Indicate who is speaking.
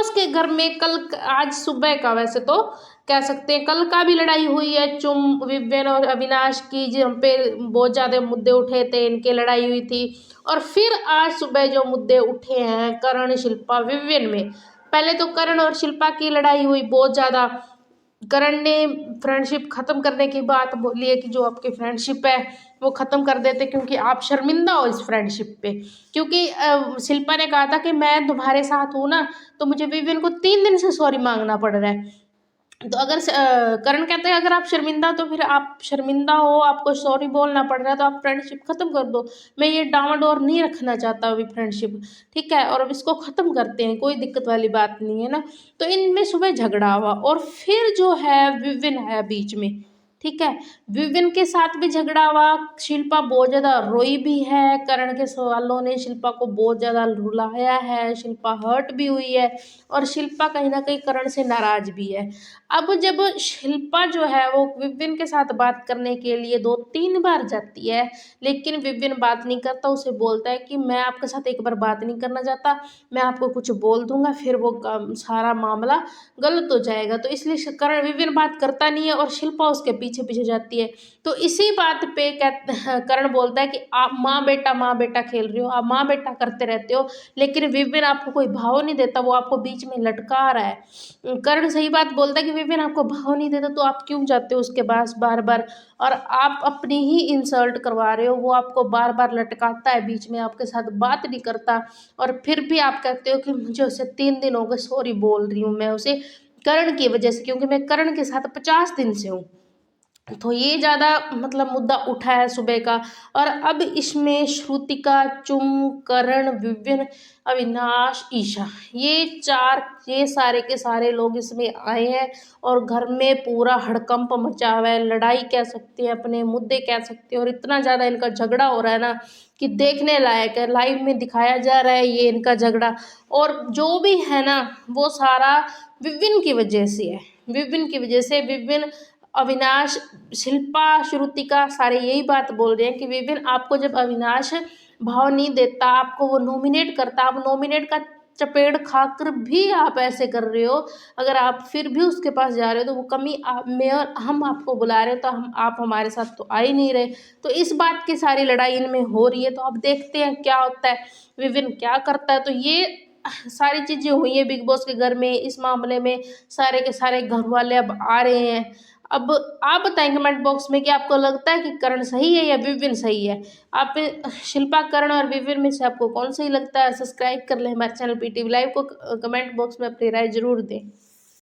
Speaker 1: Boss के घर में आज सुबह का, वैसे तो कह सकते हैं कल का भी लड़ाई हुई है, विवियन और अविनाश की, जहाँ पे बहुत ज़्यादा मुद्दे उठे थे, इनकी लड़ाई हुई थी। और फिर आज सुबह जो मुद्दे उठे हैं करण, शिल्पा, विवियन में, पहले तो करण और शिल्पा की लड़ाई हुई बहुत ज़्यादा। करण ने फ्रेंडशिप खत्म करने की बात बोली है कि जो आपकी फ्रेंडशिप है वो खत्म कर देते, क्योंकि आप शर्मिंदा हो इस फ्रेंडशिप पे। क्योंकि शिल्पा ने कहा था कि मैं तुम्हारे साथ हूँ ना, तो मुझे विवियन को 3 दिन से सॉरी मांगना पड़ रहा है। तो अगर करण कहते हैं अगर आप शर्मिंदा, तो फिर आप शर्मिंदा हो, आपको सॉरी बोलना पड़ रहा है, तो आप फ्रेंडशिप खत्म कर दो। मैं ये डामाडोर नहीं रखना चाहता अभी फ्रेंडशिप, ठीक है, और अब इसको खत्म करते हैं, कोई दिक्कत वाली बात नहीं है ना। तो इनमें सुबह झगड़ा हुआ, और फिर जो है विविन है बीच में, ठीक है। विविन के साथ भी झगड़ा हुआ, शिल्पा बहुत ज्यादा रोई भी है, करण के सवालों ने शिल्पा को बहुत ज्यादा रुलाया है, शिल्पा हर्ट भी हुई है, और शिल्पा कहीं ना कहीं करण से नाराज भी है। अब जब शिल्पा जो है वो विविन के साथ बात करने के लिए 2-3 बार जाती है, लेकिन विविन बात नहीं करता, उसे बोलता है कि मैं आपके साथ एक बार बात नहीं करना चाहता, मैं आपको कुछ बोल दूंगा फिर वो सारा मामला गलत हो जाएगा। तो इसलिए करण विविन बात करता नहीं है, और शिल्पा उसके पीछे पीछे जाती है। तो इसी बात पे करण बोलता है कि आप माँ बेटा खेल रही हो, आप माँ बेटा करते रहते हो, लेकिन विविन आपको कोई भाव नहीं देता, वो आपको बीच में लटका रहा है। करण सही बात बोलता है कि विविन आपको भाव नहीं देता, तो आप क्यों जाते हो उसके पास बार बार, और आप अपनी ही इंसल्ट करवा रहे हो, वो आपको बार बार लटकाता है बीच में, आपके साथ बात नहीं करता, और फिर भी आप कहते हो कि मुझे उसे 3 दिन हो गए सॉरी बोल रही हूँ मैं उसे, करण की वजह से, क्योंकि मैं करण के साथ 50 दिन से हूँ। तो ये ज़्यादा मतलब मुद्दा उठा है सुबह का। और अब इसमें श्रुतिका, करण, विविन, अविनाश, ईशा, ये सारे के सारे लोग इसमें आए हैं, और घर में पूरा हड़कंप मचा हुआ है, लड़ाई कह सकते हैं, अपने मुद्दे कह सकते हैं, और इतना ज़्यादा इनका झगड़ा हो रहा है ना कि देखने लायक है, लाइव में दिखाया जा रहा है ये इनका झगड़ा। और जो भी है ना वो सारा विविन की वजह से है, विविन की वजह से। विविन, अविनाश, शिल्पा, श्रुतिका सारे यही बात बोल रहे हैं कि विपिन आपको जब अविनाश भाव नहीं देता, आपको वो नॉमिनेट करता, आप नॉमिनेट का चपेट खाकर भी आप ऐसे कर रहे हो, अगर आप फिर भी उसके पास जा रहे हो तो वो कमी आप में, और हम आपको बुला रहे हो तो आप हमारे साथ तो आ ही नहीं रहे। तो इस बात की सारी लड़ाई इनमें हो रही है, तो अब देखते हैं क्या होता है, विपिन क्या करता है। तो ये सारी चीजें हुई है बिग बॉस के घर में, इस मामले में सारे के सारे घर वाले अब आ रहे हैं। अब आप बताएं कमेंट बॉक्स में कि आपको लगता है कि करण सही है या विविन सही है। आप शिल्पा, करण और विविन में से आपको कौन सही लगता है। सब्सक्राइब कर लें हमारे चैनल PTV लाइव को, कमेंट बॉक्स में अपनी राय जरूर दें।